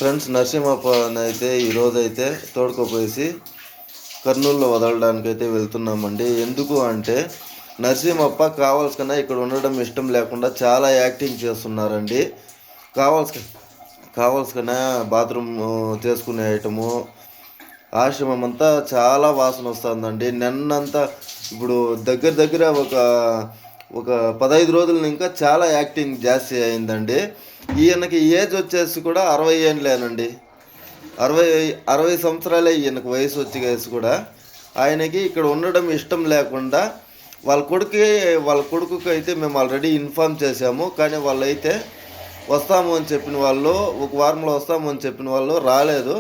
Friends, నరసింహప్పని అయితే ఈరోజైతే తోడుకోపోయేసి కర్నూలులో వదలడానికైతే వెళ్తున్నామండి. ఎందుకు అంటే నరసింహప్ప కావాల్సిన ఇక్కడ ఉండడం ఇష్టం లేకుండా చాలా యాక్టింగ్ చేస్తున్నారండి. కావాల్సిన బాత్రూమ్ చేసుకునే ఐటము, ఆశ్రమం అంతా చాలా వాసన వస్తుందండి. నిన్నంతా ఇప్పుడు దగ్గర ఒక 15 రోజుల ఇంకా చాలా యాక్టింగ్ జాస్తి అయిందండి. ఈయనకి ఏజ్ వచ్చేసి కూడా 60 ఏళ్ళేనండి. 60 సంవత్సరాలే ఈయనకు వయసు వచ్చేసి కూడా. ఆయనకి ఇక్కడ ఉండడం ఇష్టం లేకుండా వాళ్ళ కొడుకుకి అయితే మేము ఆల్రెడీ ఇన్ఫామ్ చేశాము. కానీ వాళ్ళైతే వస్తాము అని చెప్పిన వాళ్ళు, ఒక వారంలో వస్తాము అని చెప్పిన వాళ్ళు రాలేదు.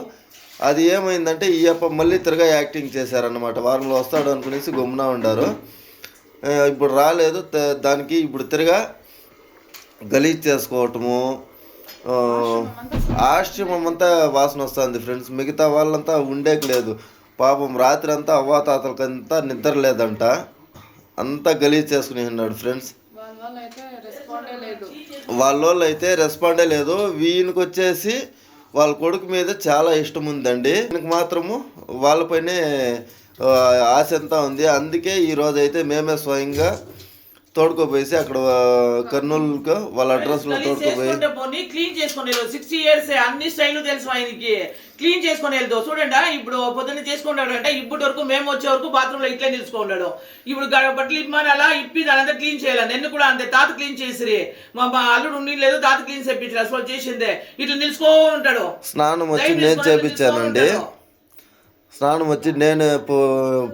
అది ఏమైందంటే ఈ అప్ప మళ్ళీ తిరగా యాక్టింగ్ చేశారన్నమాట. వారంలో వస్తాడు అనుకునేసి గమ్మున ఉండారు. ఇప్పుడు రాలేదు. దానికి ఇప్పుడు తిరగా గలీజ్ చేసుకోవటము, ఆశ్రమం అంతా వాసన వస్తుంది ఫ్రెండ్స్. మిగతా వాళ్ళంతా ఉండేకి లేదు. పాపం రాత్రి అంతా అవ్వాతాతలకంతా నిద్ర లేదంట. అంతా గలీజ్ చేసుకుని ఉన్నాడు ఫ్రెండ్స్. వాళ్ళోళ్ళు అయితే రెస్పాండే లేదు. వీనికి వచ్చేసి వాళ్ళ కొడుకు మీద చాలా ఇష్టం ఉందండి. వీనికి మాత్రము వాళ్ళపైనే ఆశ అంతా ఉంది. అందుకే ఈరోజు అయితే మేమే స్వయంగా తోడుకోపోయేసి అక్కడ కర్నూలుకు వాళ్ళ అడ్రస్లో తోడుకోపోయి క్లీన్ చేసుకుని 60 years అన్ని స్టైల్ తెలుసు ఆయనకి. క్లీన్ చేసుకుని వెళ్తావు చూడండి. ఇప్పుడు పొద్దున్న చేసుకున్నాడు అంటే ఇప్పటి వరకు మేము వచ్చే వరకు బాత్రూంలో ఇట్లా నిలుచుకున్నాడు. ఇప్పుడు బట్టలు ఇమ్మని అలా ఇప్పి దానంతా క్లీన్ చేయాలి. నిన్ను కూడా అంతే తాత క్లీన్ చేసిరి. మా అల్లుడు ఉండి లేదు, తాత క్లీన్ చేయించారు. అసలు చేసిందే ఇట్లా నిలుచుకో ఉంటాడు. స్నానం వచ్చి నేను చేపించానండి. స్నానం వచ్చి నేను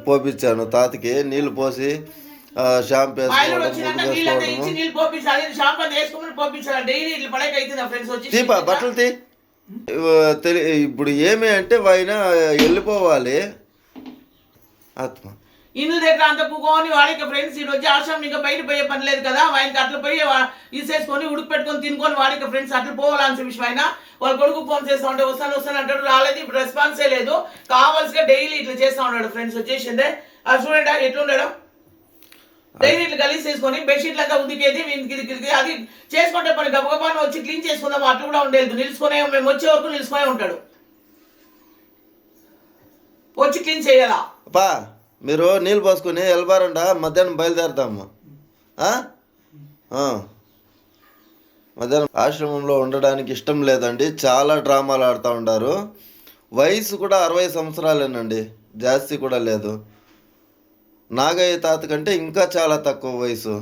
పోపించాను తాతకి. నీళ్ళు పోసి షాంపూ బట్టలు ఇప్పుడు ఏమి అంటే ఆయన వెళ్ళిపోవాలి. ఆత్మ ఇందు దగ్గర అంత పుకొని వాడికి ఫ్రెండ్స్ ఈరోజు ఆశ్రమం ఇంకా బయట పోయే పని లేదు కదా. ఆయనకి అట్లా పోయి ఇసేసుకొని ఉడుకు పెట్టుకొని తినుకొని వాడికి ఫ్రెండ్స్ అట్లా పోవాలని విషయం. ఆయన వాళ్ళ కొడుకు ఫోన్ చేస్తా ఉంటే వస్తాను అంటాడు, రాలేదు. ఇప్పుడు రెస్పాన్సే లేదు. కావాల్సిగా డైలీ ఇట్లా చేస్తా ఉన్నాడు ఫ్రెండ్స్. వచ్చేసిందే అది చూడండి ఎట్లుండడం. డైలీ ఇట్లా గలీజ్ చేసుకొని బెడ్షీట్లు అంతా ఉదికేది అది చేసుకుంటే పని గబగబాను వచ్చి క్లీన్ చేసుకుందాం. అట్లా కూడా ఉండేది. నిలుచుకునే మేము వచ్చే వరకు నిలుచుకునే ఉంటాడు. వచ్చి క్లీన్ చేయాలా? పా మీరు నీళ్ళు పోసుకొని వెళ్ళబారంట. మధ్యాహ్నం బయలుదేరుతాము. మధ్యాహ్నం ఆశ్రమంలో ఉండడానికి ఇష్టం లేదండి. చాలా డ్రామాలు ఆడుతూ ఉంటారు. వయసు కూడా 60 సంవత్సరాలేనండి, జాస్తి కూడా లేదు. నాగయ్య తాత కంటే ఇంకా చాలా తక్కువ వయసు.